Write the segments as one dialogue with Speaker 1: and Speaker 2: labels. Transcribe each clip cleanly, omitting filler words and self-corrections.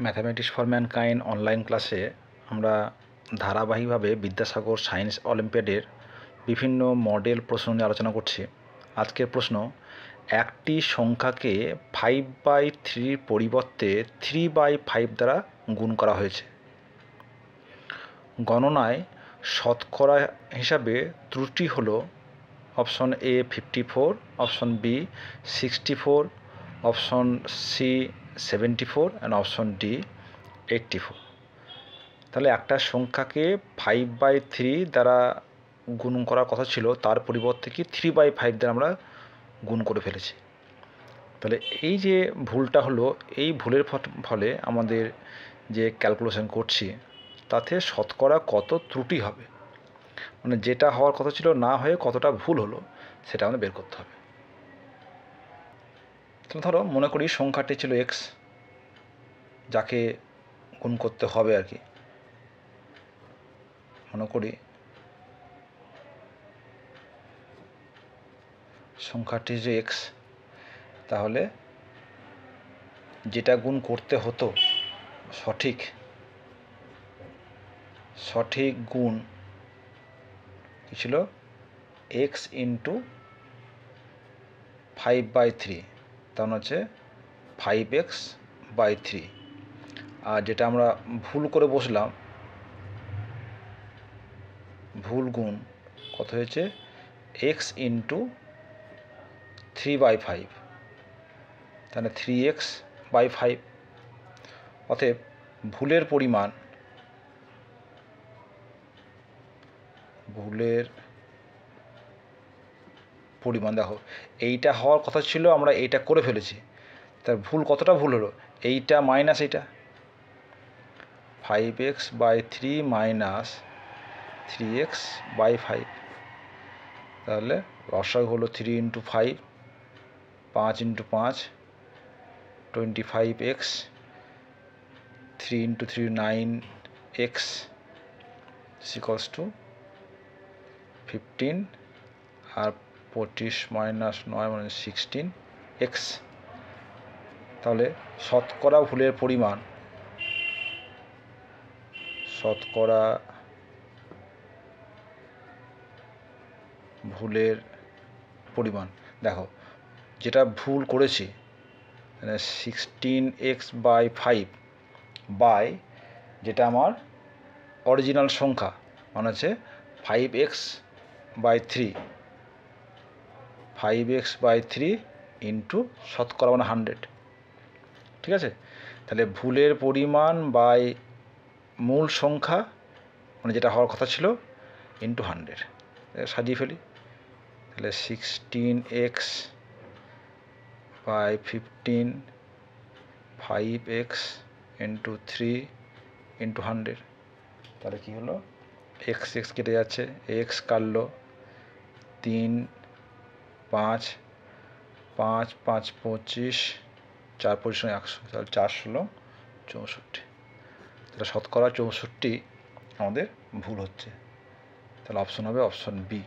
Speaker 1: Mathematics for mankind online ক্লাসে আমরা ধারাবাহিকভাবে বিদ্যাসাগর সায়েন্স অলিম্পিয়াডের বিভিন্ন মডেল প্রশ্ন নিয়ে আলোচনা করছি। আজকের প্রশ্ন, একটি সংখ্যাকে 5/3 পরিবর্তে 3/5 দ্বারা গুণ করা হয়েছে। গণনায় শতকরা হিসাবে ত্রুটি হলো option A 54, option B 64, option C 74 and option D 84। তাহলে একটা সংখ্যাকে 5/3 দ্বারা গুণ করার কথা ছিল, তার পরিবর্তে কি 3/5 দ্বারা আমরা গুণ করে ফেলেছি। তাহলে এই যে ভুলটা হলো, এই ভুলের ফলে আমাদের যে ক্যালকুলেশন করছি তাতে শতকরা কত ত্রুটি হবে, মানে যেটা হওয়ার কথা ছিল না হয়ে কতটা ভুল হলো সেটা আমাদের বের করতে হবে। তাহলে ধরো মনে করি সংখ্যাটি ছিল এক্স, যাকে গুণ করতে হবে আর কি। মনে করি সংখ্যাটি যে এক্স, তাহলে যেটা গুণ করতে হতো সঠিক গুণ কি ছিল, এক্স ইন্টু 5/3, তার হচ্ছে 5x/3। আর যেটা আমরা ভুল করে বসলাম, ভুল গুণ কত হয়েছে, এক্স ইন্টু 3/5, তাহলে 3x/5। অতএব ভুলের পরিমাণ দেখো, এইটা হওয়ার কথা ছিল, আমরা এইটা করে ফেলেছি। তার ভুল কতটা ভুল হলো, এইটা মাইনাস এইটা, 5x/3 মাইনাস 3x/5। তাহলে লসাগু হলো 3 × 5, 5 × 5 25x, 3 × 3 9x equals to 15, R 25 minus 9 মানে 16x। তাহলে শতকরা ভুলের পরিমাণ, দেখো যেটা ভুল করেছি, 16x/5 বাই যেটা আমার অরিজিনাল সংখ্যা, মানে হচ্ছে 5x/3 ইন্টু শতকরা মানে 100। ঠিক আছে, তাহলে ভুলের পরিমাণ বাই মূল সংখ্যা, মানে যেটা হওয়ার কথা ছিল, ইন্টু 100। সাজিয়ে ফেলি, তাহলে 16x/15, 5x ইন্টু 3 ইন্টু 100। তাহলে কী হলো, এক্স কেটে যাচ্ছে, এক্স কাটলো 3, 5, 5, 5, 25, 4 × 100, তাহলে 4×16 তাহলে শতকরা 64 আমাদের ভুল হচ্ছে। তাহলে অপশন হবে অপশন বি।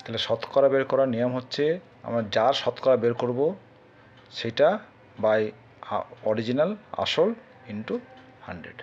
Speaker 1: তাহলে শতকরা বের করার নিয়ম হচ্ছে, আমরা যার শতকরা বের করব সেটা বাই অরিজিনাল আসল ইন্টু 100।